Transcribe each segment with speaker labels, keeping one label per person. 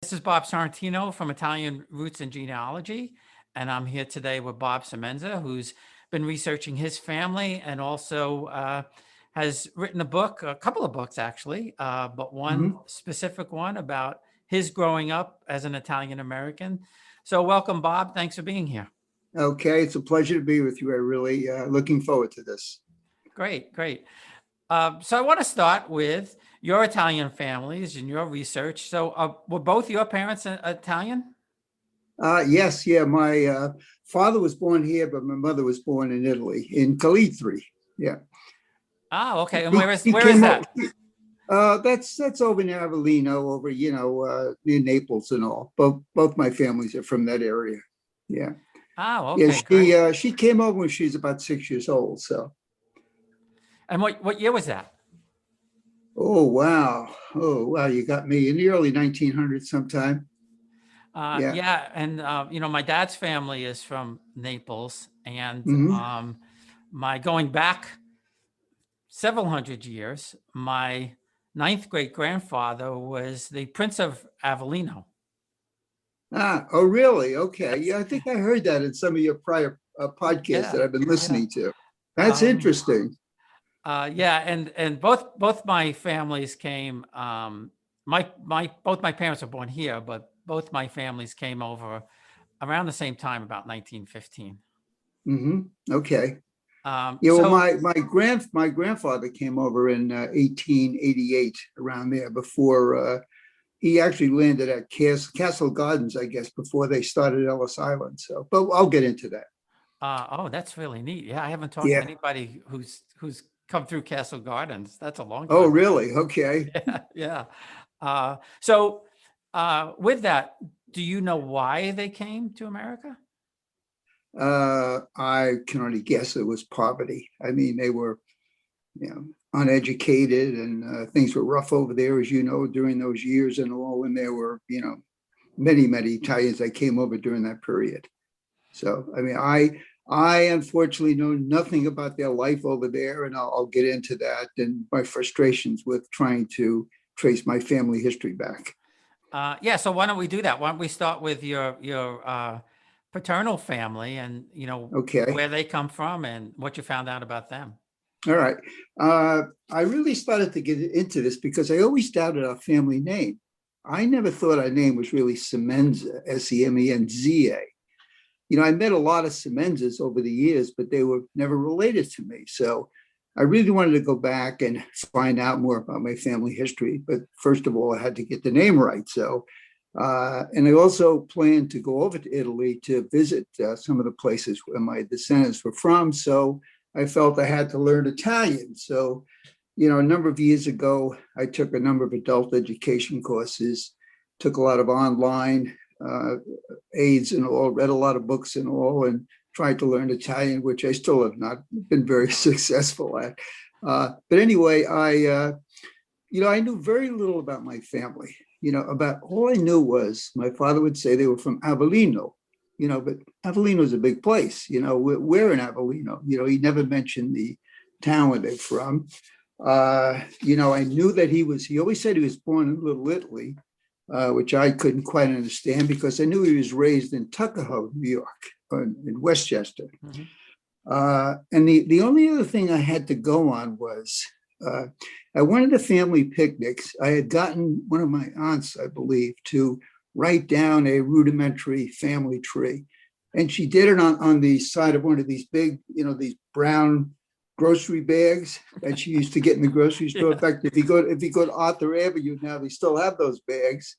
Speaker 1: This is Bob Sorrentino from Italian Roots and Genealogy, and I'm here today with Bob Semenza, who's been researching his family and also has written a book, a couple of books actually, but one
Speaker 2: Mhm.
Speaker 1: specific one about his growing up as an Italian American. So welcome, Bob. Thanks for being here.
Speaker 2: Okay, it's a pleasure to be with you. I really looking forward to this.
Speaker 1: Great, great. So I want to start with your Italian families and your research. So were both your parents Italian?
Speaker 2: Yes, yeah, my father was born here, but my mother was born in Italy, in Calitri. Yeah.
Speaker 1: Oh, okay. And
Speaker 2: He, he
Speaker 1: where is
Speaker 2: came up.
Speaker 1: that?
Speaker 2: That's over near Avellino, over near Naples and all. Both my families are from that area. Yeah,
Speaker 1: Oh,
Speaker 2: yeah.
Speaker 1: okay, great.
Speaker 2: She came over when she was about 6 years old. So,
Speaker 1: And what year was that?
Speaker 2: oh wow, you got me in the early 1900s sometime. Yeah.
Speaker 1: Yeah, and my dad's family is from Naples, and
Speaker 2: Hmm.
Speaker 1: my going back several hundred years, my ninth great grandfather was the Prince of Avellino.
Speaker 2: Oh, really? Okay.
Speaker 1: Yes.
Speaker 2: Yeah, I think I heard that in some of your prior podcasts
Speaker 1: Yeah,
Speaker 2: that I've been
Speaker 1: yeah.
Speaker 2: listening to. That's
Speaker 1: Um,
Speaker 2: interesting.
Speaker 1: yeah, and both my families came. My both my parents were born here, but both my families came over around the same time, about 1915.
Speaker 2: Hmm. Okay.
Speaker 1: Um,
Speaker 2: Yeah, well,
Speaker 1: so
Speaker 2: my grandfather came over in 1888, around there, before he actually landed at Castle Gardens, I guess, before they started Ellis Island. So, but I'll get into that.
Speaker 1: Oh, that's really neat. Yeah, I haven't talked to
Speaker 2: Yeah.
Speaker 1: anybody who's come through Castle Gardens. That's a long
Speaker 2: Oh,
Speaker 1: time ago.
Speaker 2: really? Okay.
Speaker 1: Yeah, yeah. So with that, do you know why they came to America?
Speaker 2: I can only guess it was poverty. I mean, they were, uneducated, and things were rough over there, as you know, during those years and all. And there were, many Italians that came over during that period. So, I mean, I unfortunately know nothing about their life over there, and I'll get into that and my frustrations with trying to trace my family history back.
Speaker 1: Yeah, so why don't we do that? Why don't we start with your paternal family and
Speaker 2: Okay.
Speaker 1: where they come from and what you found out about them?
Speaker 2: All right. I really started to get into this because I always doubted our family name. I never thought our name was really Semenza, Semenza. I met a lot of Semenzas over the years, but they were never related to me. So I really wanted to go back and find out more about my family history. But first of all, I had to get the name right. So, and I also planned to go over to Italy to visit some of the places where my descendants were from. So I felt I had to learn Italian. So, a number of years ago, I took a number of adult education courses, took a lot of online aids and all, read a lot of books and all, and tried to learn Italian, which I still have not been very successful at. But anyway, I knew very little about my family. About all I knew was my father would say they were from Avellino, but Avellino is a big place. We're in Avellino. He never mentioned the town where they're from. I knew that he always said he was born in Little Italy, which I couldn't quite understand because I knew he was raised in Tuckahoe, New York, in Westchester.
Speaker 1: Mm-hmm.
Speaker 2: And the only other thing I had to go on was at one of the family picnics, I had gotten one of my aunts, I believe, to write down a rudimentary family tree. And she did it on the side of one of these big, these brown grocery bags that she used to get in the grocery store. In fact, if you go to Arthur Avenue now, they still have those bags.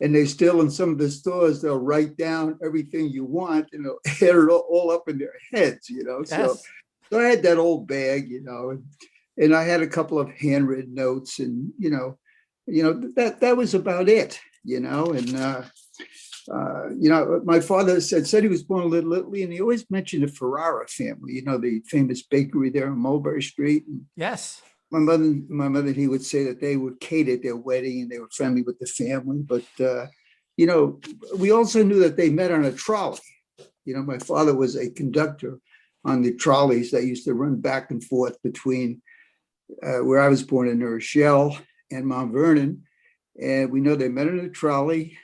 Speaker 2: And they still, in some of the stores, they'll write down everything you want, add it all up in their heads, So,
Speaker 1: Yes.
Speaker 2: so I had that old bag, and I had a couple of handwritten notes, and that was about it, and my father said he was born in Little Italy, and he always mentioned the Ferrara family, the famous bakery there on Mulberry Street. And
Speaker 1: Yes.
Speaker 2: my mother, he would say that they would cater their wedding and they were friendly with the family. But, we also knew that they met on a trolley. My father was a conductor on the trolleys that used to run back and forth between where I was born in Rochelle and Mount Vernon. And we know they met on a trolley.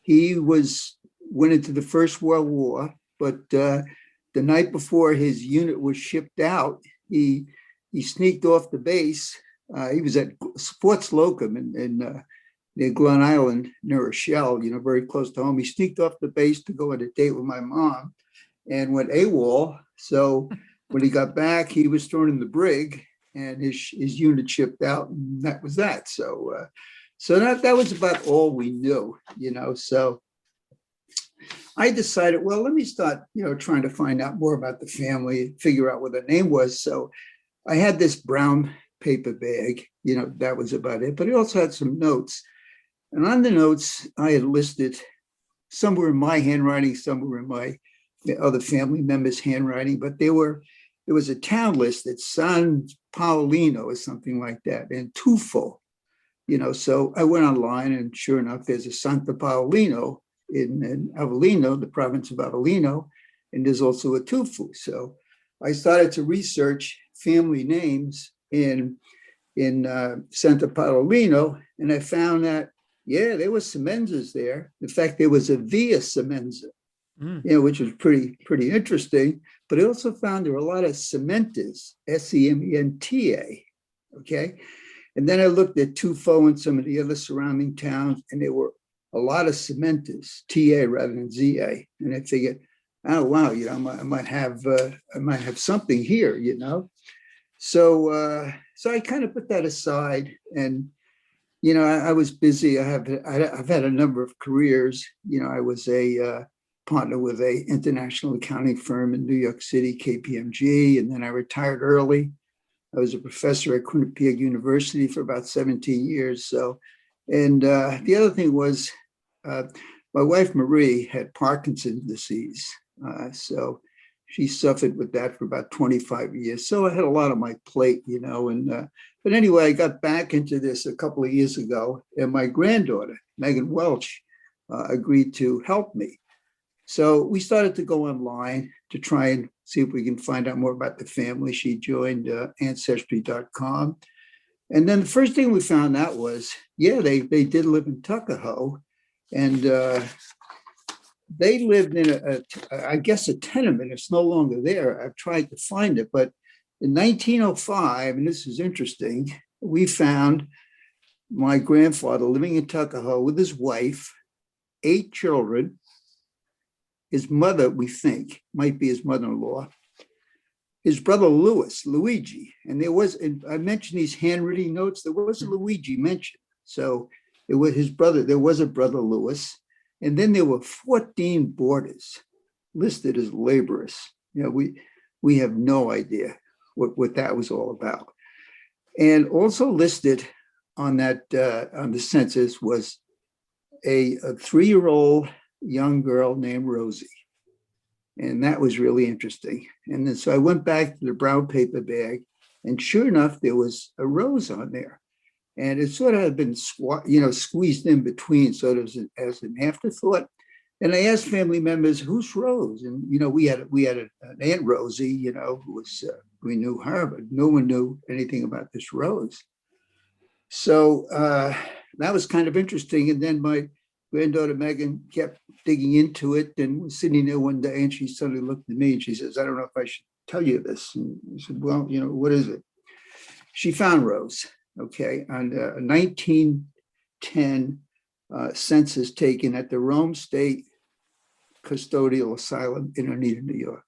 Speaker 2: He went into the First World War, but the night before his unit was shipped out, he sneaked off the base. He was at Sports Locum in near Glen Island, near Rochelle, very close to home. He sneaked off the base to go on a date with my mom and went AWOL. So when he got back, he was thrown in the brig and his unit shipped out, and that was that. So that was about all we knew, So I decided, well, let me start, trying to find out more about the family, figure out what the name was. So I had this brown paper bag, that was about it. But I also had some notes. And on the notes, I had listed somewhere in my handwriting, somewhere in my other family members' handwriting, but there was a town listed, San Paolino or something like that, and Tufo, So I went online, and sure enough, there's a Santa Paolino in Avellino, the province of Avellino, and there's also a Tufu. So I started to research family names in Santa Paolino, and I found that, there was Semenzas there. In fact, there was a Via Semenza, which was pretty interesting. But I also found there were a lot of Sementas, Sementa, okay? And then I looked at Tufo and some of the other surrounding towns, and there were a lot of Sementas, TA rather than ZA. And I figured, oh wow, I might have something here, So I kind of put that aside, and I was busy. I've had a number of careers. I was a partner with a international accounting firm in New York City, KPMG, and then I retired early. I was a professor at Quinnipiac University for about 17 years. So, and the other thing was, my wife Marie had Parkinson's disease, so she suffered with that for about 25 years. So I had a lot on my plate, but anyway, I got back into this a couple of years ago, and my granddaughter, Megan Welch, agreed to help me. So we started to go online to try and see if we can find out more about the family. She joined Ancestry.com. And then the first thing we found out was, they did live in Tuckahoe, and they lived in I guess a tenement. It's no longer there. I've tried to find it, but in 1905, and this is interesting, we found my grandfather living in Tuckahoe with his wife, 8 children. His mother, we think, might be his mother-in-law, his brother Luigi. And there was, and I mentioned these handwritten notes, there was a Luigi mentioned. So it was his brother, there was a brother Louis. And then there were 14 boarders listed as laborers. We have no idea what that was all about. And also listed on that on the census was a 3-year-old young girl named Rosie. And that was really interesting. And then so I went back to the brown paper bag, and sure enough, there was a Rose on there. And it sort of had been squeezed in between, sort of as an afterthought. And I asked family members, "Who's Rose?" And we had an Aunt Rosie, who was we knew her, but no one knew anything about this Rose. So that was kind of interesting. And then my granddaughter Megan kept digging into it, and was sitting there one day, and she suddenly looked at me and she says, "I don't know if I should tell you this." And I said, "Well, what is it?" She found Rose. Okay, on a 1910 census taken at the Rome State Custodial Asylum in Oneida, New York,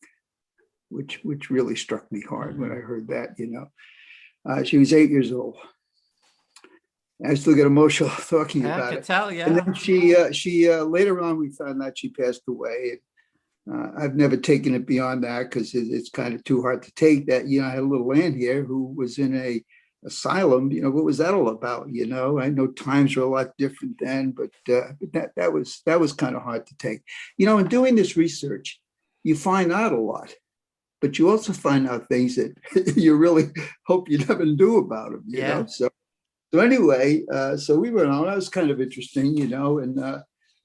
Speaker 2: which really struck me hard when I heard that. She was 8 years old. I still get emotional talking about it. I could
Speaker 1: tell, yeah.
Speaker 2: And then she later on we found out she passed away. I've never taken it beyond that because it's kind of too hard to take that. I had a little aunt here who was in a asylum. What was that all about? I know times were a lot different then, but that was kind of hard to take. In doing this research, you find out a lot, but you also find out things that you really hope you never knew about them. You know. So anyway, so we went on. That was kind of interesting, and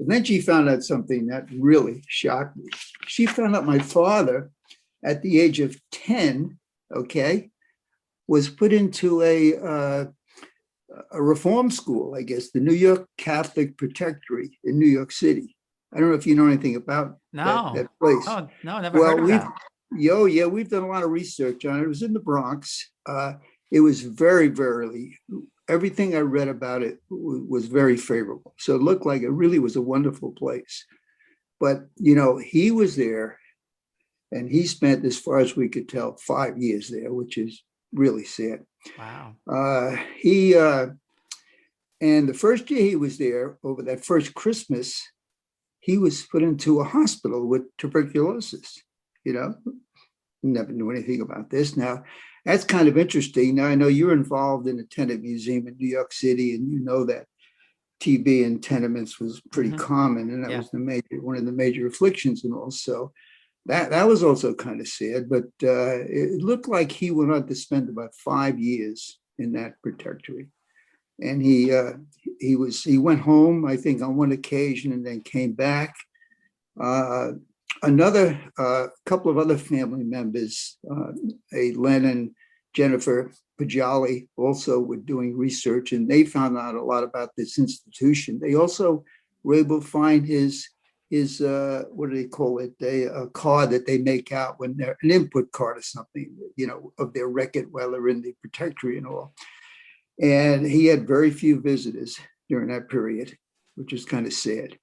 Speaker 2: then she found out something that really shocked me. She found out my father, at the age of 10, was put into a a reform school, I guess, the New York Catholic Protectory in New York City. I don't know if you know anything about
Speaker 1: No.
Speaker 2: that place.
Speaker 1: Oh, no, never
Speaker 2: Well,
Speaker 1: heard of that.
Speaker 2: we've done a lot of research on it. It was in the Bronx. It was very, very, everything I read about it was very favorable. So it looked like it really was a wonderful place. But, he was there and he spent, as far as we could tell, 5 years there, which is really sad.
Speaker 1: Wow.
Speaker 2: And the first year he was there, over that first Christmas, he was put into a hospital with tuberculosis. Never knew anything about this. Now, that's kind of interesting. Now, I know you're involved in the Tenement Museum in New York City, and you know that TB in tenements was pretty common, and that was one of the major afflictions, and also that was also kind of sad. But it looked like he went on to spend about 5 years in that protectorate, and he went home, I think, on one occasion, and then came back. Another couple of other family members, Len and Jennifer Pajali, also were doing research, and they found out a lot about this institution. They also were able to find his what do they call it? A card that they make out when they're an input card or something, of their record while they're in the protectorate and all. And he had very few visitors during that period, which is kind of sad.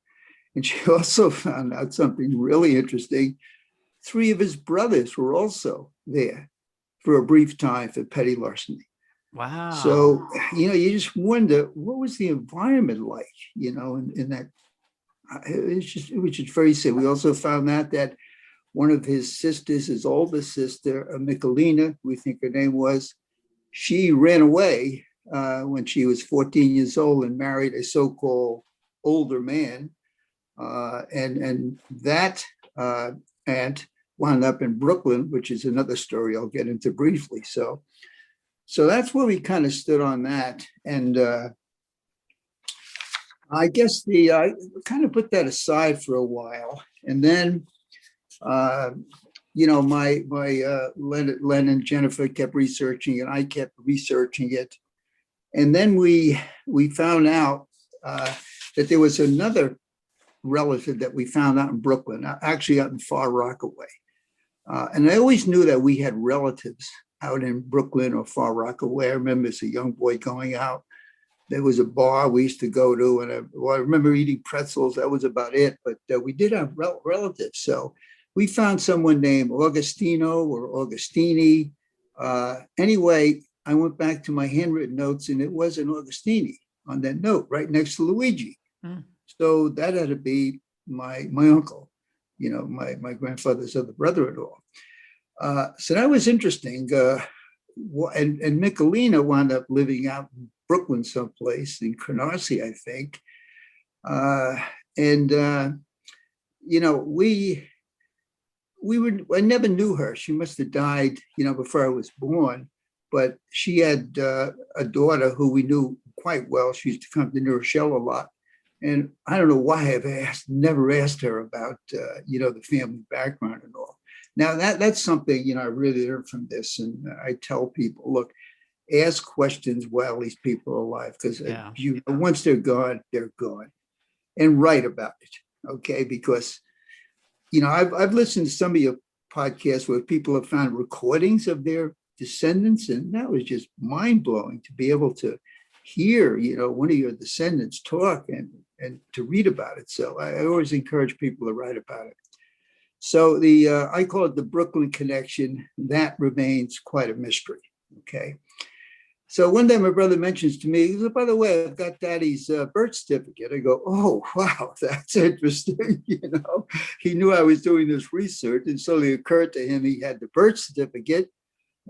Speaker 2: And she also found out something really interesting. 3 of his brothers were also there for a brief time for petty larceny.
Speaker 1: Wow.
Speaker 2: So, you just wonder, what was the environment like, in that? It was just very sad. We also found out that one of his sisters, his oldest sister, Michelina, we think her name was, she ran away when she was 14 years old and married a so-called older man. And that aunt wound up in Brooklyn, which is another story I'll get into briefly. So that's where we kind of stood on that. And I guess I kind of put that aside for a while. And then, my Len and Jennifer kept researching it. I kept researching it. And then we found out that there was another relative that we found out in Brooklyn, actually out in Far Rockaway. And I always knew that we had relatives out in Brooklyn or Far Rockaway. I remember as a young boy going out, there was a bar we used to go to, and I remember eating pretzels. That was about it. But we did have relatives. So we found someone named Augustino or Augustini. Anyway, I went back to my handwritten notes, and it was an Augustini on that note, right next to Luigi. So that had to be my uncle, my grandfather's other brother-in-law. So that was interesting. And Michelina wound up living out in Brooklyn someplace, in Canarsie, I think. I never knew her. She must have died, before I was born. But she had a daughter who we knew quite well. She used to come to Rochelle a lot. And I don't know why I've never asked her about, the family background and all. Now, that's something, I really learned from this. And I tell people, look, ask questions while these people are alive, because once they're gone, they're gone. And write about it, okay? Because, I've listened to some of your podcasts where people have found recordings of their descendants, and that was just mind-blowing to be able to hear, one of your descendants talk and to read about it. So I always encourage people to write about it. So I call it the Brooklyn connection. That remains quite a mystery. Okay. So one day my brother mentions to me, he goes, by the way, I've got Daddy's birth certificate. I go, oh, wow, that's interesting. He knew I was doing this research, and so it occurred to him he had the birth certificate.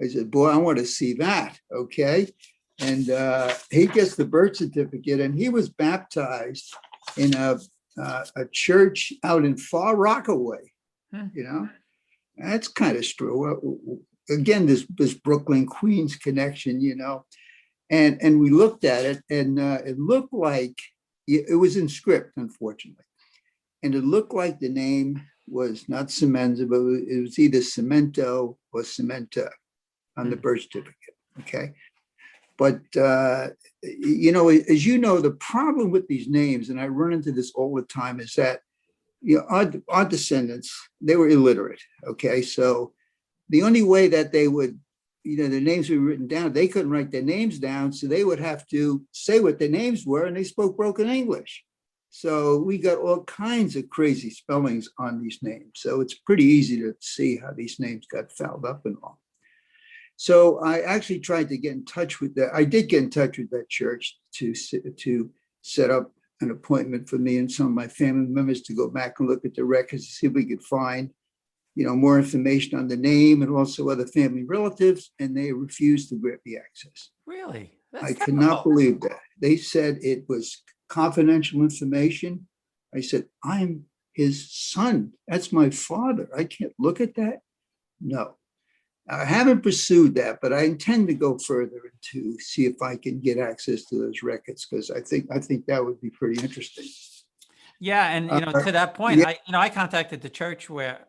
Speaker 2: I said, boy, I want to see that. Okay. And he gets the birth certificate, and he was baptized in a church out in Far Rockaway. That's kind of true. Again, this Brooklyn Queens connection, and we looked at it, and it looked like it was in script, unfortunately, and it looked like the name was not Semenza, but it was either Cemento or Sementa on the birth certificate. Okay. But, as you know, the problem with these names, and I run into this all the time, is that, our descendants, they were illiterate. Okay. So the only way that they would, their names were written down, they couldn't write their names down. So they would have to say what their names were, and they spoke broken English. So we got all kinds of crazy spellings on these names. So it's pretty easy to see how these names got fouled up and all. So I actually tried to get in touch with that. I did get in touch with that church to set up an appointment for me and some of my family members to go back and look at the records to see if we could find, more information on the name and also other family relatives, and they refused to grant me access.
Speaker 1: Really?
Speaker 2: I cannot believe that. They said it was confidential information. I said, I'm his son. That's my father. I can't look at that. No. I haven't pursued that, but I intend to go further to see if I can get access to those records, because I think that would be pretty interesting.
Speaker 1: Yeah, and to that point,
Speaker 2: yeah.
Speaker 1: I contacted the church where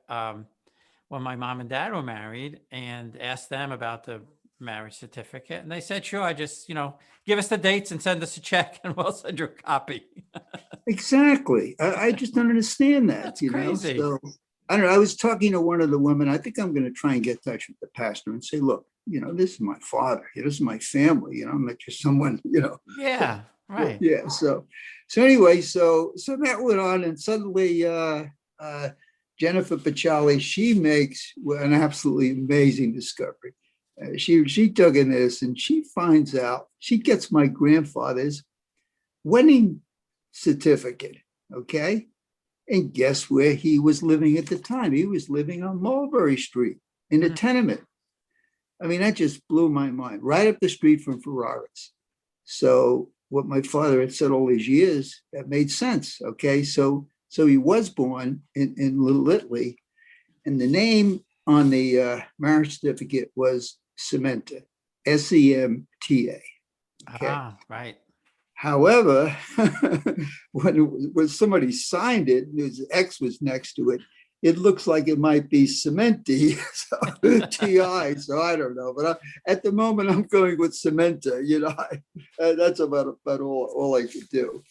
Speaker 1: when my mom and dad were married and asked them about the marriage certificate, and they said, sure, just give us the dates and send us a check, and we'll send you a copy.
Speaker 2: Exactly. I just don't understand that.
Speaker 1: That's crazy.
Speaker 2: So I don't know. I was talking to one of the women. I think I'm going to try and get in touch with the pastor and say, look, this is my father. This is my family. I'm not just someone,
Speaker 1: Yeah, right.
Speaker 2: Yeah. So anyway, so that went on, and suddenly Jennifer Pachali, she makes an absolutely amazing discovery. She dug in this, and she finds out, she gets my grandfather's wedding certificate. Okay. And guess where he was living at the time? He was living on Mulberry Street in a tenement. I mean, that just blew my mind. Right up the street from Ferraris. So what my father had said all these years, that made sense. Okay. So he was born in Little Italy, and the name on the marriage certificate was Sementa, Semta. Okay.
Speaker 1: Right.
Speaker 2: However, when somebody signed it, his X was next to it, it looks like it might be Cementi, so, TI. So I don't know, but at the moment I'm going with Sementa. That's about all I could do.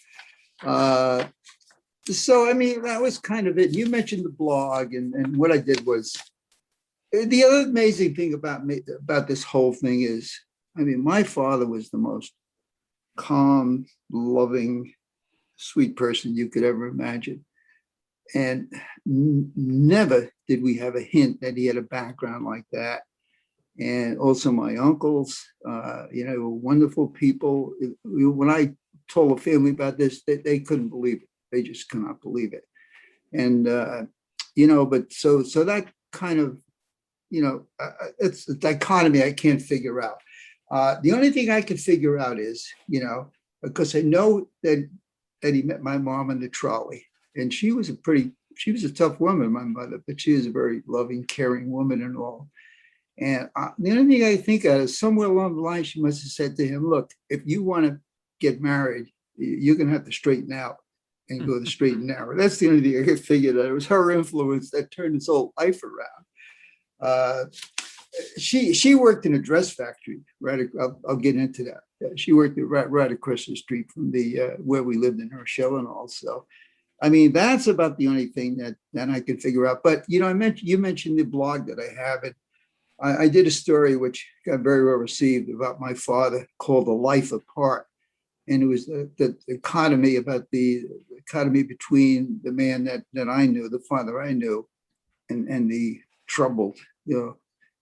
Speaker 2: So I mean, that was kind of it. You mentioned the blog, and what I did was, the other amazing thing about this whole thing is, I mean, my father was the most calm, loving, sweet person you could ever imagine. And never did we have a hint that he had a background like that. And also my uncles, were wonderful people. When I told the family about this, they couldn't believe it. They just could not believe it. And, but so that kind of, it's a dichotomy I can't figure out. The only thing I could figure out is, because I know that he met my mom in the trolley, and she was a tough woman, my mother, but she was a very loving, caring woman and all. And the only thing I think of is, somewhere along the line, she must have said to him, look, if you want to get married, you're going to have to straighten out and go the straight and narrow. That's the only thing I could figure, that it was her influence that turned his whole life around. She worked in a dress factory, right? I'll get into that. She worked right across the street from the where we lived in Rochelle and all. So, I mean, that's about the only thing that I could figure out. But you mentioned the blog that I have, and I did a story which got very well received about my father, called "A Life Apart," and it was the economy, about the economy between the man that I knew, the father I knew, and the troubled,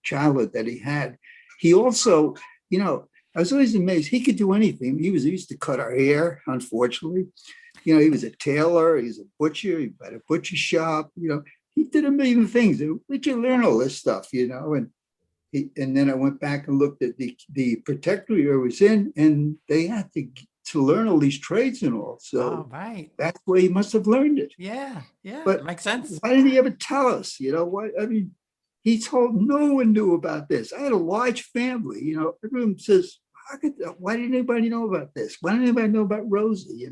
Speaker 2: childhood that he had. He also, I was always amazed. He could do anything. He used to cut our hair, unfortunately. He was a tailor, he was a butcher, he had a butcher shop, he did a million things. Where'd you learn all this stuff, And then I went back and looked at the protectorate I was in, and they had to learn all these trades and all. So
Speaker 1: right.
Speaker 2: That's where he must have learned it.
Speaker 1: Yeah,
Speaker 2: But
Speaker 1: it makes sense.
Speaker 2: Why didn't he ever tell us? What? I mean, he told no one knew about this. I had a large family. Everyone says, why didn't anybody know about this? Why didn't anybody know about Rosie?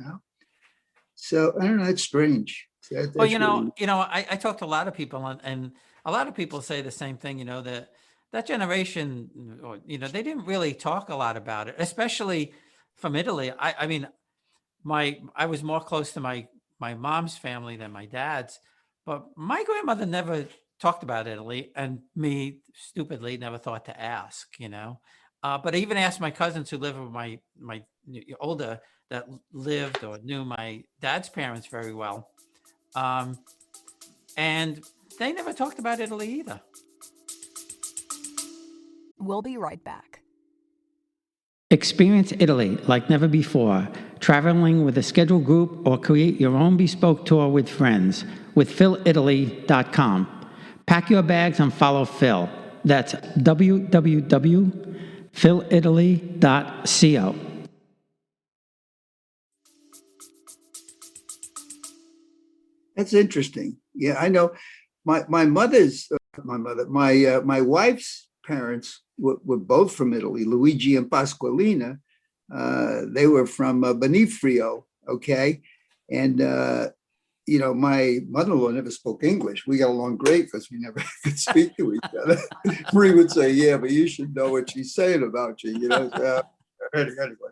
Speaker 2: So I don't know. It's strange.
Speaker 1: Well, I talked to a lot of people, and a lot of people say the same thing. That that generation, or, they didn't really talk a lot about it, especially from Italy. I mean, I was more close to my mom's family than my dad's, but my grandmother never talked about Italy, and me stupidly never thought to ask. But I even asked my cousins who live with my older, that lived or knew my dad's parents very well, and they never talked about Italy either.
Speaker 3: We'll be right back.
Speaker 1: Experience Italy like never before, traveling with a scheduled group or create your own bespoke tour with friends with philitaly.com. Pack your bags and follow Phil. That's www.philitaly.co.
Speaker 2: That's interesting. Yeah, I know. My mother's my wife's parents were both from Italy, Luigi and Pasqualina. They were from Benifrio, okay, and my mother-in-law never spoke English. We got along great because we never could speak to each other. Marie would say, "Yeah, but you should know what she's saying about you," So, anyway,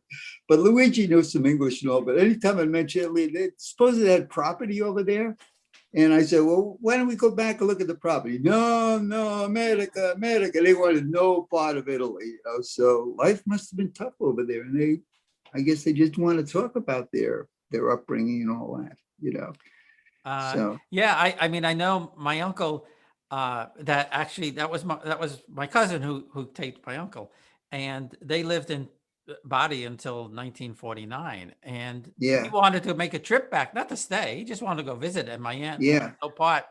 Speaker 2: but Luigi knew some English and all. But anytime I mentioned Italy, they supposedly had property over there. And I said, well, why don't we go back and look at the property? No, America. They wanted no part of Italy. So life must have been tough over there. And I guess they just want to talk about their upbringing and all that. So
Speaker 1: Yeah, I mean, I know my uncle, that was my cousin who taped my uncle, and they lived in Bari until 1949, and he
Speaker 2: yeah,
Speaker 1: wanted to make a trip back, not to stay. He just wanted to go visit, and my aunt wanted
Speaker 2: yeah,
Speaker 1: no part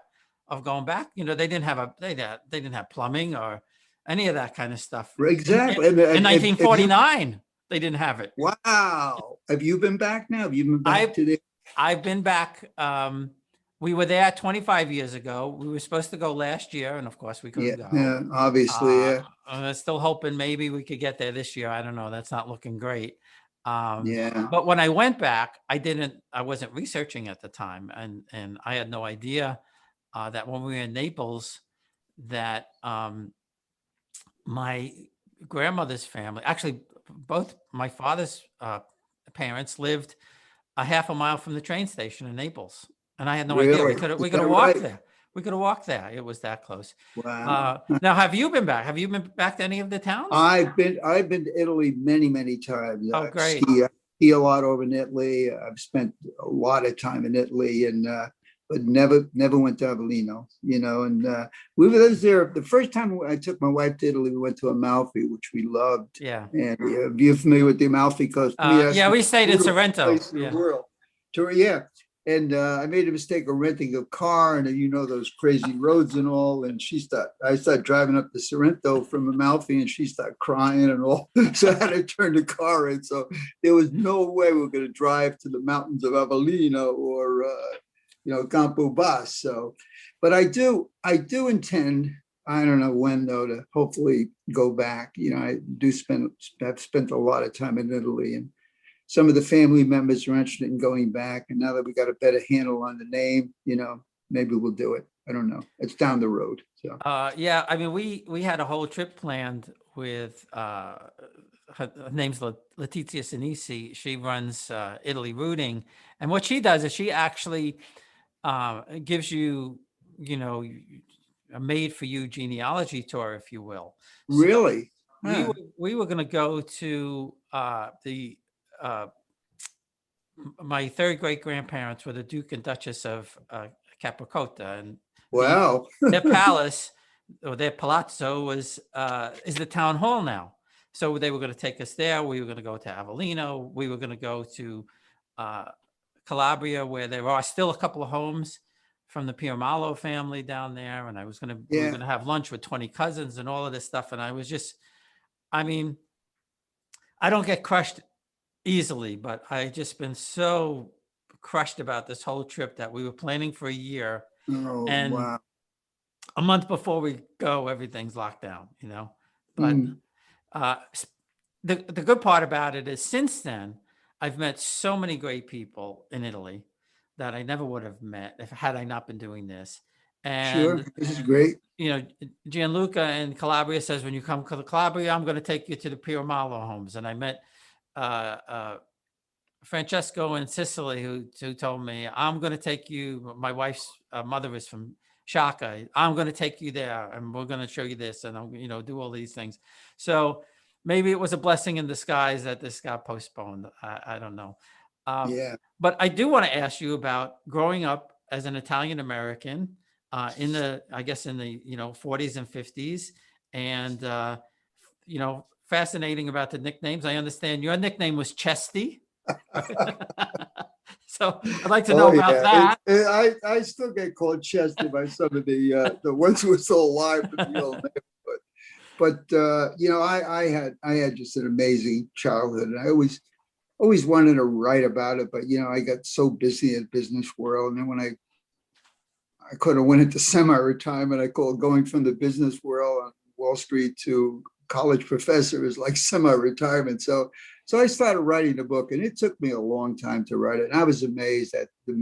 Speaker 1: of going back. They didn't have they didn't have plumbing or any of that kind of stuff.
Speaker 2: exactly.
Speaker 1: In 1949, they didn't have it.
Speaker 2: Wow. Have you been back now? Have you been back to the?
Speaker 1: I've been back. We were there 25 years ago. We were supposed to go last year, and of course we couldn't go.
Speaker 2: Yeah, obviously, yeah.
Speaker 1: I'm still hoping maybe we could get there this year. I don't know. That's not looking great.
Speaker 2: Yeah.
Speaker 1: But when I went back, I wasn't researching at the time, and I had no idea that when we were in Naples, that my grandmother's family, actually both my father's parents lived a half a mile from the train station in Naples. And I had no idea.
Speaker 2: Really?
Speaker 1: We
Speaker 2: Is
Speaker 1: could have
Speaker 2: that
Speaker 1: walked
Speaker 2: right?
Speaker 1: there. We could have walked there. It was that close.
Speaker 2: Wow.
Speaker 1: Now, have you been back? Have you been back to any of the towns?
Speaker 2: I've been to Italy many times.
Speaker 1: Oh, great.
Speaker 2: Ski a lot over in Italy. I've spent a lot of time in Italy, and but never went to Avellino. And we were there the first time I took my wife to Italy. We went to Amalfi, which we loved.
Speaker 1: Yeah.
Speaker 2: And you're familiar with the Amalfi Coast?
Speaker 1: Yeah, we stayed in Sorrento.
Speaker 2: Place in the world. Yeah. And I made a mistake of renting a car, and those crazy roads and all. And I started driving up to Sorrento from Amalfi, and she started crying and all. So I had to turn the car in. So there was no way we were going to drive to the mountains of Avellino or Campo Bas. So, but I do intend. I don't know when though to hopefully go back. I've spent a lot of time in Italy, and some of the family members are interested in going back. And now that we got a better handle on the name, maybe we'll do it. I don't know. It's down the road. So
Speaker 1: yeah, I mean, we had a whole trip planned with her name's Letizia Sinisi. She runs Italy Rooting, and what she does is she actually gives you, a made-for-you genealogy tour, if you will. So
Speaker 2: really,
Speaker 1: we were going to go to my third great grandparents were the Duke and Duchess of Capricotta, and
Speaker 2: wow,
Speaker 1: their palace or their palazzo is the town hall now. So they were going to take us there. We were going to go to Avellino. We were going to go to Calabria, where there are still a couple of homes from the Piermalo family down there. And we were going to have lunch with 20 cousins and all of this stuff. And I was just, I mean, I don't get crushed easily, but I just been so crushed about this whole trip that we were planning for a year.
Speaker 2: Oh,
Speaker 1: and
Speaker 2: wow.
Speaker 1: a month before we go, everything's locked down, but the good part about it is since then, I've met so many great people in Italy that I never would have met had I not been doing this.
Speaker 2: Sure.
Speaker 1: And
Speaker 2: This is great.
Speaker 1: Gianluca in Calabria says, when you come to Calabria, I'm going to take you to the Pio Malo homes. And I met Francesco in Sicily, who told me, I'm going to take you. My wife's mother is from Shaka. I'm going to take you there, and we're going to show you this, and I'm, do all these things. So maybe it was a blessing in disguise that this got postponed. I don't know.
Speaker 2: Yeah.
Speaker 1: But I do want to ask you about growing up as an Italian American in the 40s and 50s, and fascinating about the nicknames. I understand your nickname was Chesty. So I'd like to know about that.
Speaker 2: I still get called Chester by some of the ones who are still alive in the old neighborhood. But I had just an amazing childhood, and I always wanted to write about it. But I got so busy in the business world, and then when I could have went into semi-retirement, I called going from the business world on Wall Street to college professor is like semi-retirement. So I started writing the book, and it took me a long time to write it. And I was amazed at the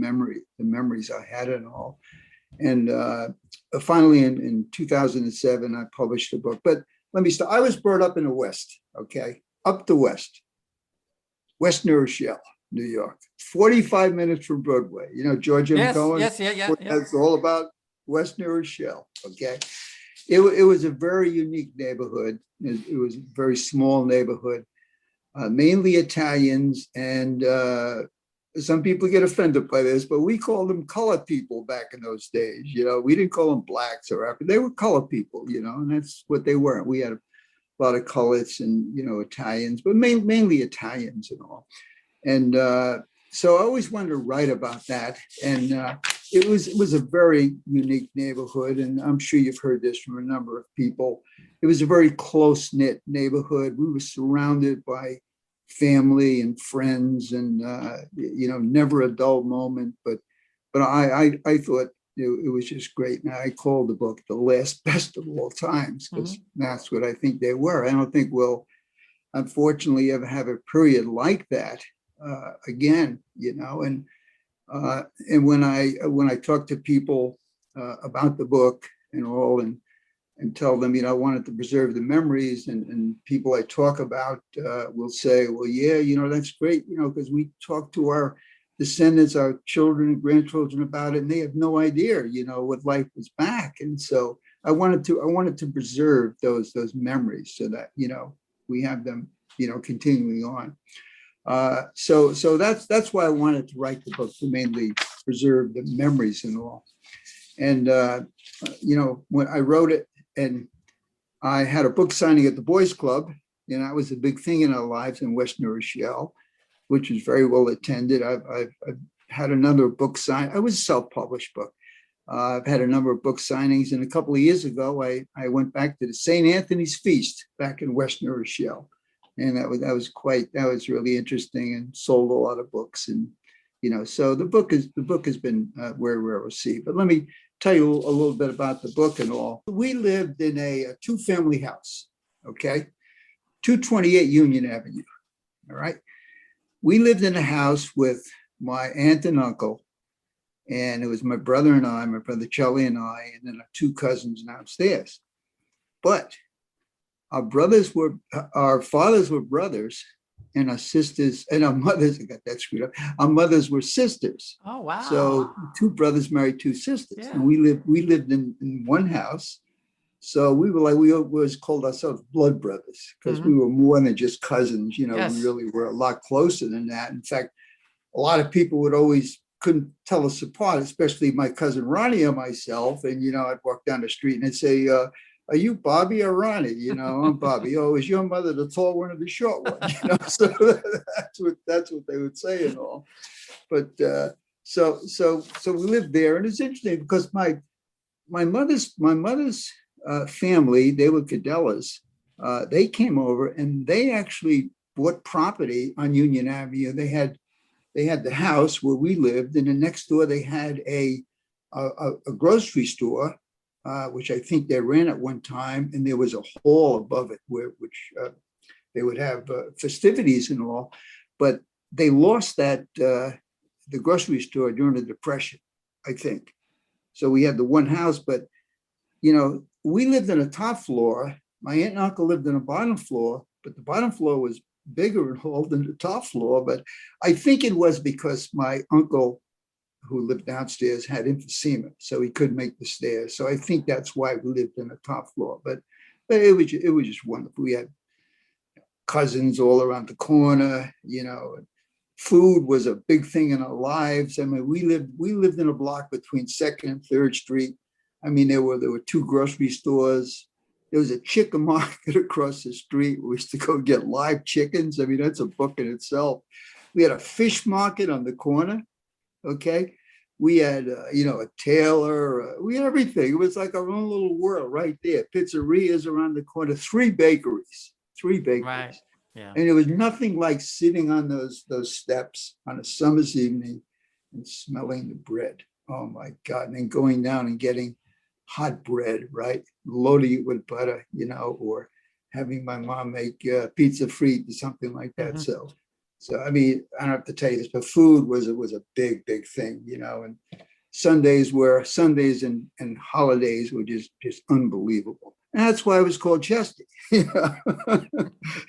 Speaker 2: memories I had and all. And finally, in 2007, I published the book. But let me start. I was brought up in the West, okay, up the West New Rochelle, New York, 45 minutes from Broadway. George M. Cohen.
Speaker 1: Yes, yeah.
Speaker 2: It's all about West New Rochelle, okay. It was a very unique neighborhood. It was a very small neighborhood, mainly Italians, and some people get offended by this, but we called them colored people back in those days. We didn't call them blacks or African. They were colored people, and that's what they were. We had a lot of coloreds and Italians, but mainly Italians and all. And so I always wanted to write about that, and it was a very unique neighborhood, and I'm sure you've heard this from a number of people. It was a very close-knit neighborhood. We were surrounded by family and friends, and never a dull moment. But I thought it was just great, and I called the book "The Last Best of All Times" because that's what I think they were. I don't think we'll, unfortunately, ever have a period like that again. And when I talk to people about the book and all, and tell them, I wanted to preserve the memories, and people I talk about will say, well, yeah, that's great, because we talk to our descendants, our children and grandchildren about it, and they have no idea, what life was back. And so I wanted to preserve those memories so that, we have them, continuing on. So that's why I wanted to write the book, to mainly preserve the memories and all. And when I wrote it, and I had a book signing at the Boys Club, and that was a big thing in our lives in West New Rochelle, which was very well attended. I've had a number of book signings. I was a self-published book. I've had a number of book signings, and a couple of years ago, I went back to the St. Anthony's Feast back in West New Rochelle. And that was really interesting, and sold a lot of books. And so the book has been very well received. But let me tell you a little bit about the book and all. We lived in a two-family house, okay, 228 Union Avenue. All right, we lived in a house with my aunt and uncle, and it was my brother and I, my brother Charlie and I, and then our two cousins downstairs. But our fathers were brothers, and our sisters and our mothers, I got that screwed up. Our mothers were sisters.
Speaker 1: Oh, wow.
Speaker 2: So two brothers married two sisters.
Speaker 1: Yeah.
Speaker 2: And we lived in one house. So we always called ourselves blood brothers, because we were more than just cousins.
Speaker 1: Yes.
Speaker 2: We really were a lot closer than that. In fact, a lot of people couldn't tell us apart, especially my cousin Ronnie and myself. And, I'd walk down the street and I'd say, are you Bobby or Ronnie? I'm Bobby. Oh, is your mother the tall one or the short one? So that's what they would say and all. But so we lived there, and it's interesting because my mother's family, they were Cadellas. They came over, and they actually bought property on Union Avenue. They had the house where we lived, and then next door they had a grocery store. Which I think they ran at one time, and there was a hall above it which they would have festivities and all. But they lost that the grocery store during the Depression, I think. So we had the one house, but, we lived in a top floor. My aunt and uncle lived in a bottom floor, but the bottom floor was bigger and whole than the top floor. But I think it was because my uncle, who lived downstairs, had emphysema, so he couldn't make the stairs. So I think that's why we lived in the top floor. But it was just wonderful. We had cousins all around the corner. Food was a big thing in our lives. I mean, we lived in a block between 2nd and 3rd Street. I mean, there were 2 grocery stores. There was a chicken market across the street. We used to go get live chickens. I mean, that's a book in itself. We had a fish market on the corner. Okay. We had, a tailor. We had everything. It was like our own little world right there. Pizzerias around the corner, 3 bakeries.
Speaker 1: Right. Yeah.
Speaker 2: And it was nothing like sitting on those steps on a summer's evening and smelling the bread. Oh my God. And then going down and getting hot bread, right? Loading it with butter, or having my mom make pizza frite or something like that.
Speaker 1: Mm-hmm.
Speaker 2: So I mean, I don't have to tell you this, but food was a big thing, and Sundays and holidays were just unbelievable. And that's why it was called Chesty. It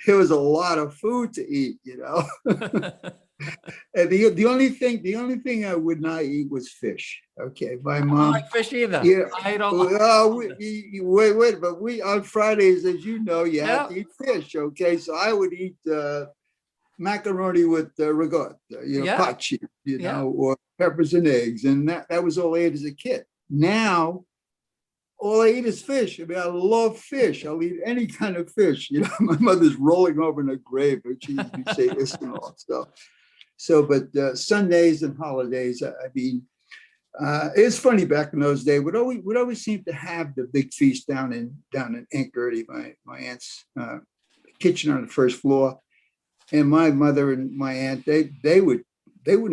Speaker 2: was a lot of food to eat, And the only thing I would not eat was fish. Okay, my mom.
Speaker 1: I don't like fish either.
Speaker 2: Yeah,
Speaker 1: I don't like
Speaker 2: wait, but we on Fridays, as you know, you have to eat fish. Okay, so I would eat macaroni with ricotta, pot cheese, or peppers and eggs, and that was all I ate as a kid. Now, all I eat is fish. I mean, I love fish. I'll eat any kind of fish. My mother's rolling over in her grave, but she used to say this and all stuff. So, but Sundays and holidays, I mean, it's funny back in those days. We'd always seem to have the big feast down in Anchorage, my aunt's kitchen on the 1st floor, and my mother and my aunt they wouldn't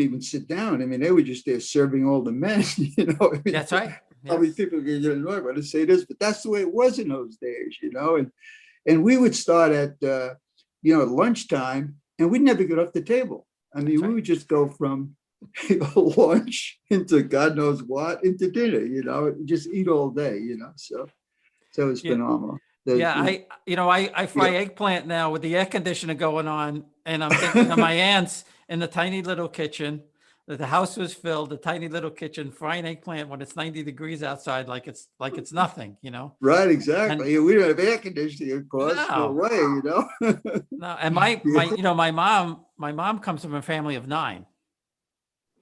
Speaker 2: even sit down. I mean, they were just there serving all the men. I mean,
Speaker 1: that's right.
Speaker 2: Probably people get annoyed when I say this, but that's the way it was in those days. And we would start at lunchtime, and we'd never get off the table. I mean, we would just go from lunch into God knows what, into dinner, just eat all day, so it's phenomenal.
Speaker 1: I fry eggplant now with the air conditioner going on, and I'm thinking of my aunts in the tiny little kitchen. The house was filled, the tiny little kitchen, frying eggplant when it's 90 degrees outside, like it's nothing,
Speaker 2: Right, exactly. And we don't have air conditioning, of course. No way,
Speaker 1: No, and my mom comes from a family of 9.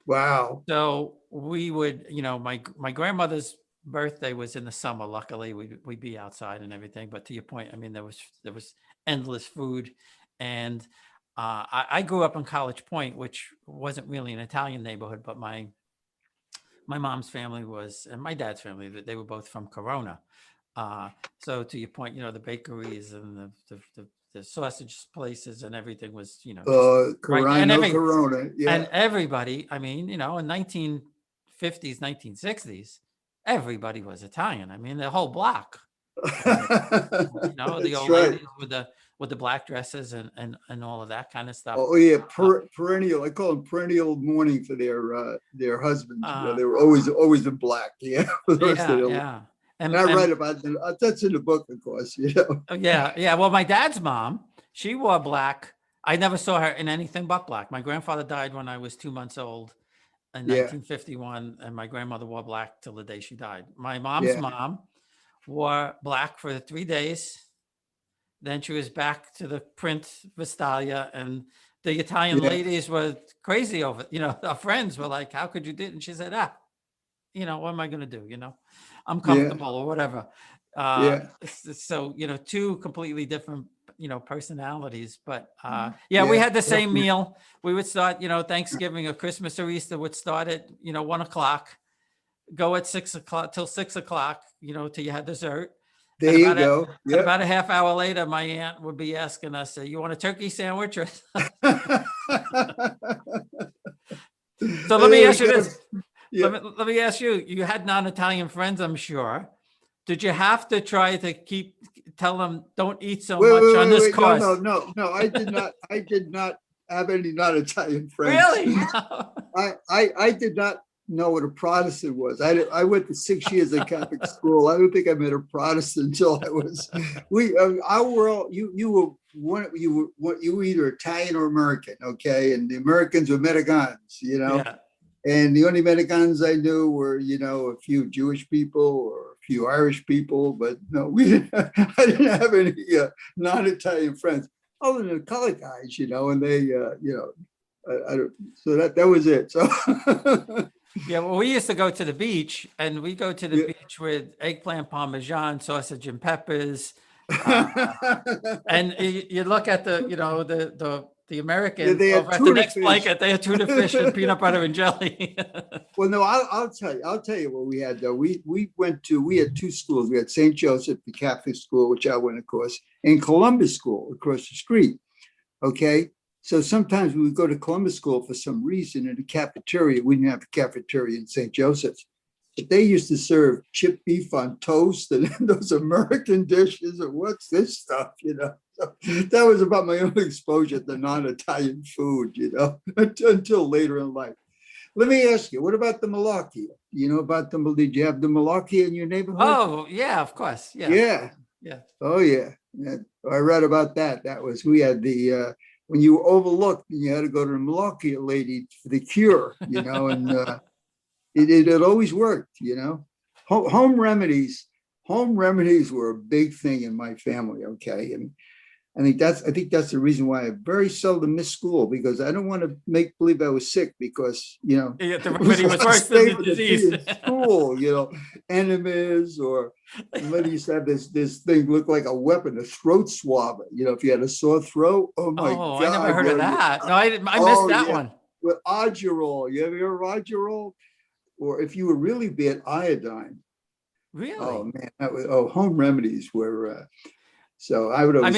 Speaker 2: Wow.
Speaker 1: So we would, my grandmother's birthday was in the summer. Luckily, we'd be outside and everything. But to your point, I mean, there was endless food, and I grew up in College Point, which wasn't really an Italian neighborhood, but my mom's family was, and my dad's family, they were both from Corona. So to your point, the bakeries and the sausage places and everything was,
Speaker 2: Corona, yeah.
Speaker 1: And everybody, I mean, in 1950s, 1960s, everybody was Italian. I mean, the whole block. The old ladies with the black dresses and all of that kind of stuff.
Speaker 2: Oh yeah, perennial. I call them perennial mourning for their husbands. They were always in black. Yeah, for the rest of their life. And I write about that. That's in the book, of course.
Speaker 1: Yeah. Well, my dad's mom, she wore black. I never saw her in anything but black. My grandfather died when I was 2 months old in 1951, and my grandmother wore black till the day she died. My mom's mom wore black for 3 days. Then she was back to the print Vestalia, and the Italian ladies were crazy over it. Our friends were like, how could you do it? And she said, what am I going to do? I'm comfortable or whatever. So, 2 completely different, personalities, but we had the same meal. We would start, Thanksgiving or Christmas or Easter would start at, 1 o'clock, go at 6 o'clock till 6 o'clock, till you had dessert.
Speaker 2: There you go.
Speaker 1: About a half hour later, my aunt would be asking us, you want a turkey sandwich? Or So let me ask you this. Let me ask you, you had non-Italian friends, I'm sure. Did you have to try to tell them don't eat so much on this course?
Speaker 2: No, I did not have any non-Italian friends.
Speaker 1: Really?
Speaker 2: I did not. know what a Protestant was. I went to 6 years of Catholic school. I don't think I met a Protestant until I was. Our world. You were either Italian or American, okay? And the Americans were Mexicans,
Speaker 1: Yeah.
Speaker 2: And the only Mexicans I knew were, a few Jewish people or a few Irish people, but no, I didn't have any non-Italian friends other than the colored guys, and they, so that was it. So
Speaker 1: Yeah, well, we used to go to the beach, and we go to the
Speaker 2: Yeah.
Speaker 1: beach with eggplant parmesan, sausage and peppers. And you look at the Americans
Speaker 2: they had
Speaker 1: over at the
Speaker 2: tuna
Speaker 1: next
Speaker 2: fish.
Speaker 1: blanket, they had tuna fish and peanut butter and jelly.
Speaker 2: Well, no, I'll tell you what we had though. We had two schools. We had St. Joseph, the Catholic school, which I went, of course, and Columbus School across the street. Okay. So sometimes we would go to Columbus School for some reason in the cafeteria. We didn't have a cafeteria in St. Joseph's, but they used to serve chipped beef on toast and those American dishes. And what's this stuff, So that was about my only exposure to non-Italian food, until later in life. Let me ask you, what about the Malakia? Did you have the Malakia in your neighborhood?
Speaker 1: Oh, yeah, of course. Yeah.
Speaker 2: Yeah.
Speaker 1: Yeah.
Speaker 2: Oh, yeah. I read about that. We had the, when you were overlooked, and you had to go to the Malakia lady for the cure, and it always worked, Home remedies were a big thing in my family, okay? And I think that's the reason why I very seldom miss school, because I don't want to make believe I was sick because,
Speaker 1: Yeah, the remedy was worse than the disease.
Speaker 2: In school, enemies, or somebody used to have this thing look like a weapon, a throat swab. If you had a sore throat, oh my God.
Speaker 1: I never heard of that. No, I didn't. I missed that one.
Speaker 2: With Odgerol, you ever heard of Odgerol? Or if you were really bad, iodine.
Speaker 1: Really?
Speaker 2: Oh man, home remedies were. So I would always.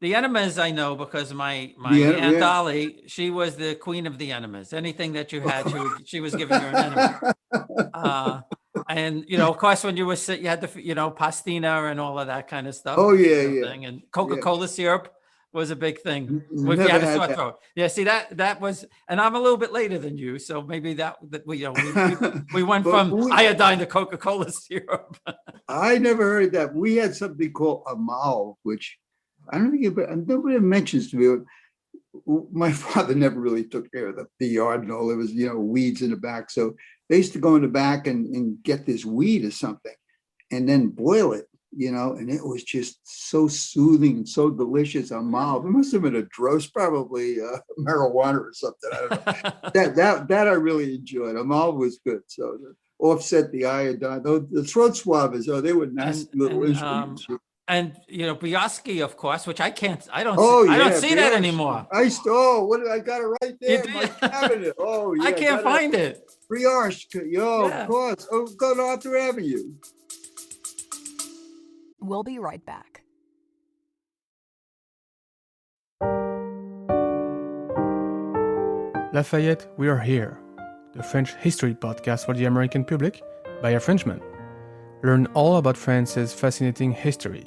Speaker 1: The enemas I know because my Aunt Dolly, she was the queen of the enemas. Anything that you had, she was giving you an enema. And of course, when you were sick, you had the pastina and all of that kind of stuff.
Speaker 2: Oh yeah.
Speaker 1: And Coca-Cola syrup was a big thing.
Speaker 2: Never
Speaker 1: If you had a
Speaker 2: had
Speaker 1: sore
Speaker 2: that.
Speaker 1: throat. Yeah, see that was, and I'm a little bit later than you, so maybe that we went
Speaker 2: But
Speaker 1: from iodine to Coca-Cola syrup.
Speaker 2: I never heard that. We had something called amal, which I don't think nobody mentions to me. My father never really took care of the yard and all. There was, weeds in the back. So they used to go in the back and get this weed or something and then boil it, and it was just so soothing and so delicious. Amal, it must have been a dross, probably marijuana or something. I don't know. that I really enjoyed. Amal was good. So offset the iodine. The throat swabbers, they were nasty little instruments.
Speaker 1: And Bioski, of course, which I don't see that anymore.
Speaker 2: I got it right there in my cabinet. Oh yeah,
Speaker 1: I can't find it.
Speaker 2: Brioche, of course. Oh, go to Arthur Avenue.
Speaker 3: We'll be right back.
Speaker 4: Lafayette, we are here. The French history podcast for the American public by a Frenchman. Learn all about France's fascinating history.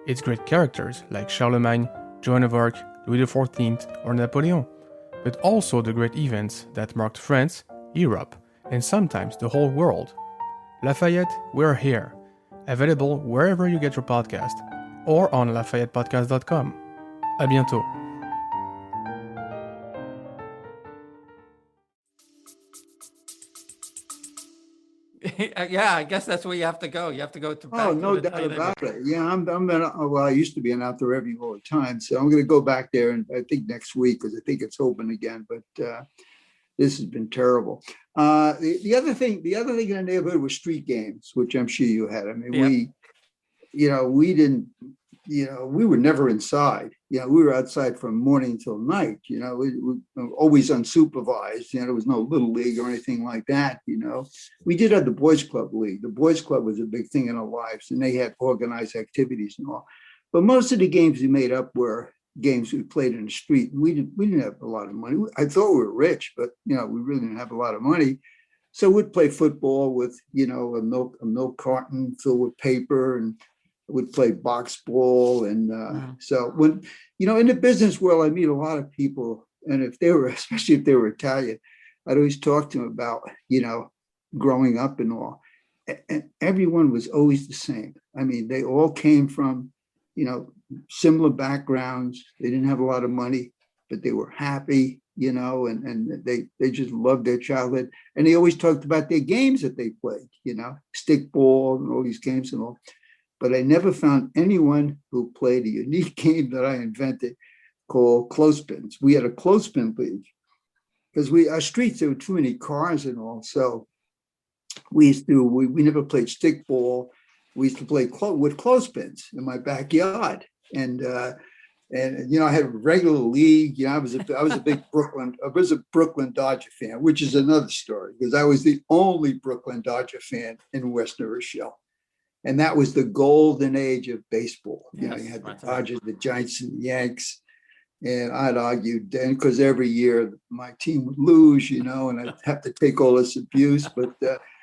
Speaker 4: Its great characters like Charlemagne, Joan of Arc, Louis XIV, or Napoleon, but also the great events that marked France, Europe, and sometimes the whole world. Lafayette, we're here. Available wherever you get your podcast or on LafayettePodcast.com. À bientôt.
Speaker 1: Yeah, I guess that's where you have to go. You have to go to.
Speaker 2: Oh, no doubt about it. Yeah, I used to be in Arthur Avenue all the time, so I'm going to go back there, and I think next week, because I think it's open again. But this has been terrible. The other thing in the neighborhood was street games, which I'm sure you had. I mean, we didn't. We were never inside. We were outside from morning till night. We were always unsupervised. There was no little league or anything like that. We did have the boys club league. The boys club was a big thing in our lives, and they had organized activities and all. But most of the games we made up were games we played in the street. We didn't have a lot of money. I thought we were rich, but we really didn't have a lot of money. So we'd play football with a milk carton filled with paper, and would play box ball. And so when, in the business world, I meet a lot of people, and especially if they were Italian, I'd always talk to him about, growing up and all. And everyone was always the same. I mean, they all came from, similar backgrounds. They didn't have a lot of money, but they were happy, and they just loved their childhood. And they always talked about their games that they played, stickball and all these games and all. But I never found anyone who played a unique game that I invented called clothespins. We had a clothespin league because our streets, there were too many cars and all. So we never played stickball. We used to play with clothespins in my backyard. And I had a regular league. I was a big Brooklyn Dodger fan, which is another story because I was the only Brooklyn Dodger fan in Western Rochelle. And that was the golden age of baseball.
Speaker 1: Yes,
Speaker 2: you had the
Speaker 1: right.
Speaker 2: Dodgers, the Giants, and the Yanks. And I'd argue then because every year my team would lose, and I'd have to take all this abuse. But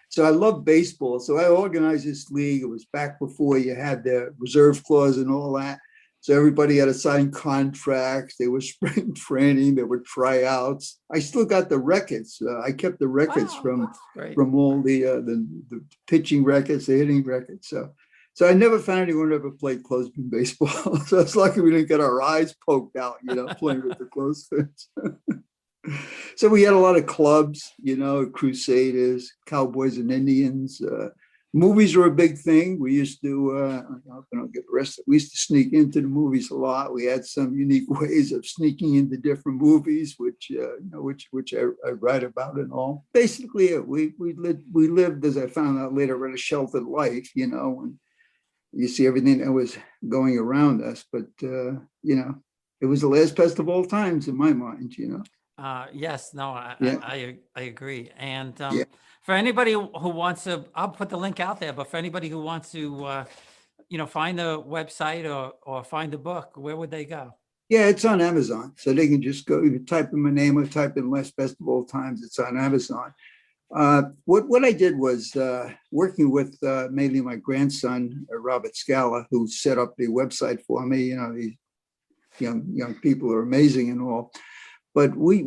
Speaker 2: so I love baseball. So I organized this league. It was back before you had the reserve clause and all that. So everybody had to sign contracts. They were spring training. There were tryouts. I still got the records. I kept the records
Speaker 1: Wow,
Speaker 2: from all the pitching records, the hitting records. So I never found anyone who ever played clothespin baseball. So it's lucky we didn't get our eyes poked out, playing with the clothespins. So we had a lot of clubs, Crusaders, Cowboys and Indians. Movies were a big thing. We used to, I don't get arrested. We used to sneak into the movies a lot. We had some unique ways of sneaking into different movies, which I write about and all. Basically, we lived, as I found out later, in a sheltered life, and you see everything that was going around us. But, it was the last best of all times in my mind,
Speaker 1: Yes, no,
Speaker 2: Yeah.
Speaker 1: I agree. And
Speaker 2: Yeah.
Speaker 1: for anybody who wants to, I'll put the link out there, but for anybody who wants to, find the website or find the book, where would they go?
Speaker 2: Yeah, it's on Amazon. So they can just go, you can type in my name or type in last best of all times. It's on Amazon. What I did was working with mainly my grandson, Robert Scala, who set up the website for me. These young people are amazing and all. But we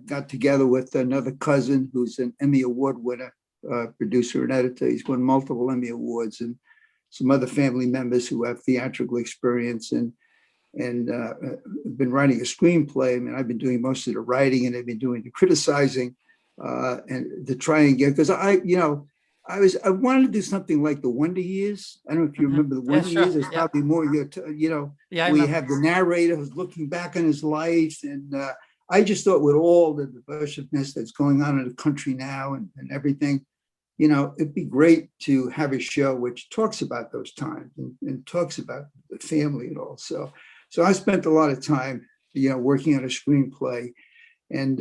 Speaker 2: got together with another cousin who's an Emmy Award winner, producer and editor. He's won multiple Emmy Awards, and some other family members who have theatrical experience and been writing a screenplay. I mean, I've been doing most of the writing, and they've been doing the criticizing, and to try and get, because I wanted to do something like the Wonder Years. I don't know if you remember the Wonder
Speaker 1: sure.
Speaker 2: Years. It's
Speaker 1: Yeah.
Speaker 2: probably more,
Speaker 1: Yeah,
Speaker 2: we have the narrator who's looking back on his life. And I just thought with all the divisiveness that's going on in the country now and everything, it'd be great to have a show which talks about those times and talks about the family and all. So I spent a lot of time, working on a screenplay. And,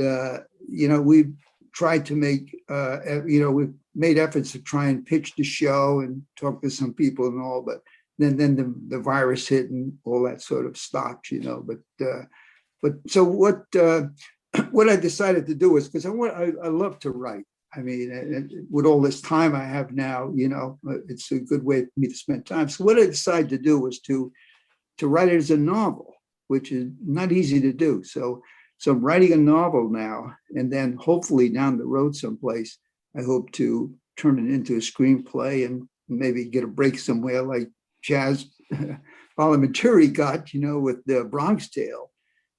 Speaker 2: we've tried to make, we've made efforts to try and pitch the show and talk to some people and all, but then the virus hit and all that sort of stopped, but so what I decided to do is, because I love to write. I mean, and with all this time I have now, it's a good way for me to spend time. So what I decided to do was to write it as a novel, which is not easy to do. So I'm writing a novel now, and then hopefully down the road someplace, I hope to turn it into a screenplay and maybe get a break somewhere like Chaz Parliamentary got, with the Bronx Tale,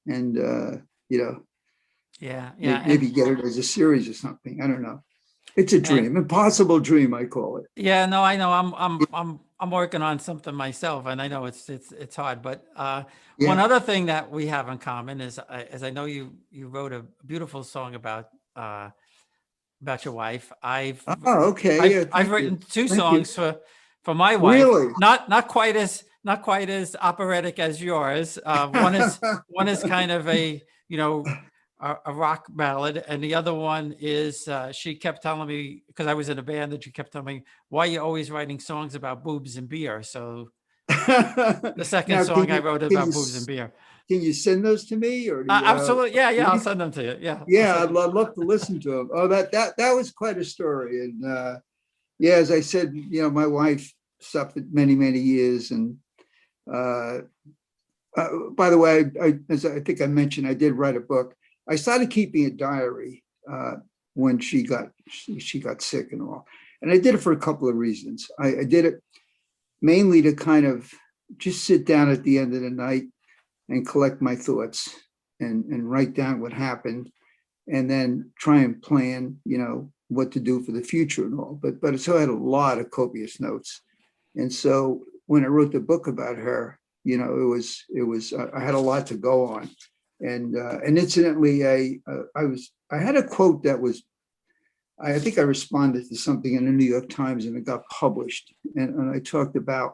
Speaker 2: and
Speaker 1: yeah.
Speaker 2: maybe get it as a series or something. I don't know. It's a dream, impossible dream, I call it.
Speaker 1: Yeah, no, I know. I'm working on something myself, and I know it's hard. But one other thing that we have in common is, as I know you wrote a beautiful song about your wife. I've written two songs for my wife.
Speaker 2: Really?
Speaker 1: Not quite as operatic as yours. One is kind of a a rock ballad, and the other one is she kept telling me, because I was in a band, that she kept telling me, why are you always writing songs about boobs and beer? So the second
Speaker 2: Now,
Speaker 1: song I wrote about boobs and beer.
Speaker 2: Can you send those to me? Or
Speaker 1: absolutely, yeah, I'll send them to you.
Speaker 2: Yeah, I'd love to listen to them. Oh, that was quite a story. And as I said, my wife suffered many years. And by the way, as I think I mentioned, I did write a book. I started keeping a diary when she got sick and all. And I did it for a couple of reasons. I did it mainly to kind of just sit down at the end of the night and collect my thoughts and write down what happened, and then try and plan, what to do for the future and all. But so I had a lot of copious notes. And so when I wrote the book about her, it was I had a lot to go on. And incidentally, I had a quote that was, I think I responded to something in the New York Times and it got published. And I talked about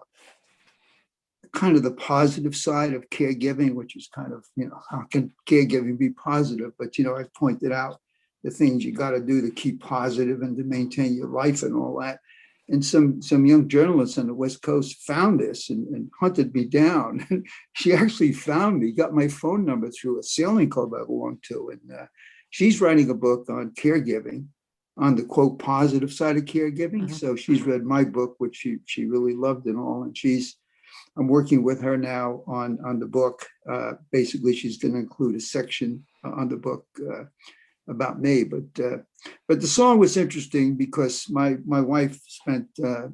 Speaker 2: kind of the positive side of caregiving, which is kind of, how can caregiving be positive? But, I pointed out the things you got to do to keep positive and to maintain your life and all that. And some young journalists on the West Coast found this and hunted me down. And she actually found me, got my phone number through a sailing club I belong to. And she's writing a book on caregiving, on the quote positive side of caregiving.
Speaker 1: Mm-hmm.
Speaker 2: So she's read my book, which she really loved and all. And I'm working with her now on the book. Basically, she's going to include a section on the book about me. But the song was interesting because my wife spent a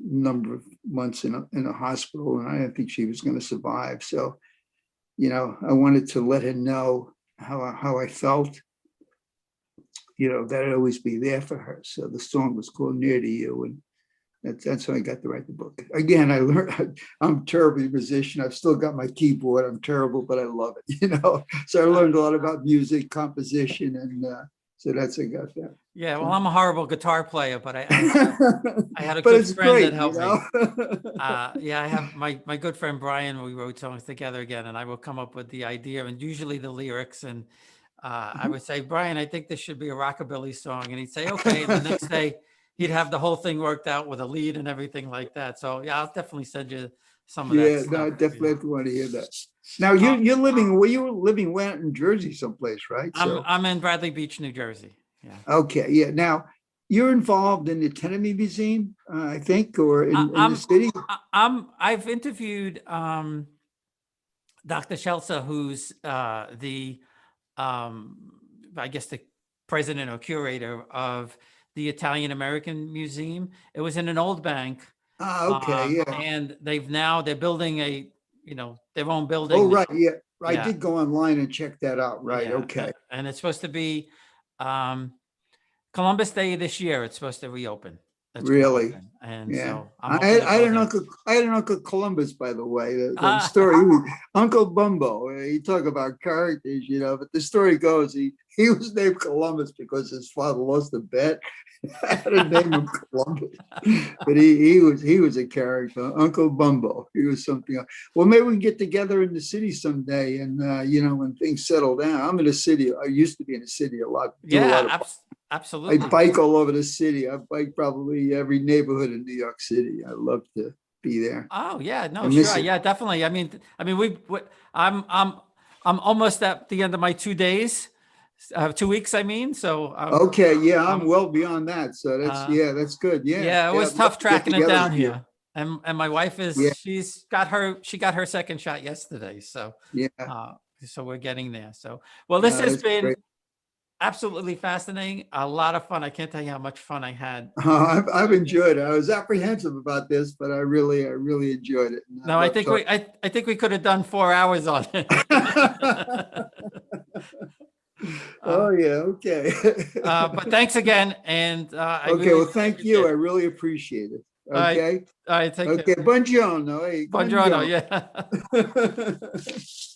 Speaker 2: number of months in a hospital, and I didn't think she was going to survive. So, I wanted to let her know how I felt, that I'd always be there for her. So the song was called Near to You, and that's how I got to write the book. Again, I learned I'm a terrible musician. I've still got my keyboard. I'm terrible, but I love it, So I learned a lot about music, composition, and so that's how I got that.
Speaker 1: Yeah, well, I'm a horrible guitar player, but I had a
Speaker 2: But
Speaker 1: good
Speaker 2: it's
Speaker 1: friend
Speaker 2: great,
Speaker 1: that helped me. Yeah, I have my good friend Brian. We wrote songs together again, and I will come up with the idea and usually the lyrics. And I would say, Brian, I think this should be a rockabilly song, and he'd say, okay. And the next day, he'd have the whole thing worked out with a lead and everything like that. So yeah, I'll definitely send you some of that.
Speaker 2: Yeah,
Speaker 1: stuff,
Speaker 2: no, I definitely want to hear that. Now you were living where in Jersey someplace, right?
Speaker 1: I'm in Bradley Beach, New Jersey. Yeah.
Speaker 2: Okay, yeah. Now you're involved in the Tennessee Museum, I think, or in the city.
Speaker 1: I've interviewed Dr. Shelsa, who's I guess the president or curator of the Italian American Museum. It was in an old bank.
Speaker 2: Okay, yeah.
Speaker 1: And they're building their own building.
Speaker 2: Oh, right, yeah. I
Speaker 1: Yeah.
Speaker 2: did go online and check that out. Right,
Speaker 1: Yeah.
Speaker 2: okay.
Speaker 1: And it's supposed to be Columbus Day this year. It's supposed to reopen. It's gonna
Speaker 2: Really?
Speaker 1: open. And
Speaker 2: Yeah.
Speaker 1: so
Speaker 2: I had an uncle Columbus, by the way. The story, Uncle Bumbo. You talk about characters, but the story goes he was named Columbus because his father lost a bet. I had to name him Columbus, but he was a character, Uncle Bumbo. He was something else. Well, maybe we can get together in the city someday, and when things settle down. I'm in the city. I used to be in the city a lot.
Speaker 1: Absolutely.
Speaker 2: I bike all over the city. I bike probably every neighborhood in New York City. I love to be there.
Speaker 1: Oh yeah, no, sure, yeah, definitely. I mean, I'm almost at the end of my 2 days. 2 weeks, I mean. So
Speaker 2: okay, yeah, I'm well beyond that. So that's good. Yeah,
Speaker 1: it was tough tracking it down here. And my wife she got her second shot yesterday. So
Speaker 2: yeah,
Speaker 1: so we're getting there. So well, this has been
Speaker 2: great.
Speaker 1: Absolutely fascinating. A lot of fun. I can't tell you how much fun I had.
Speaker 2: I've enjoyed it. I was apprehensive about this, but I really enjoyed it.
Speaker 1: No, I think we could have done 4 hours on it.
Speaker 2: Oh yeah, okay.
Speaker 1: But thanks again, and
Speaker 2: okay. Well, thank you. I really appreciate it. Okay.
Speaker 1: All right. Take care.
Speaker 2: Okay. Buongiorno. Hey,
Speaker 1: Buongiorno. Yeah.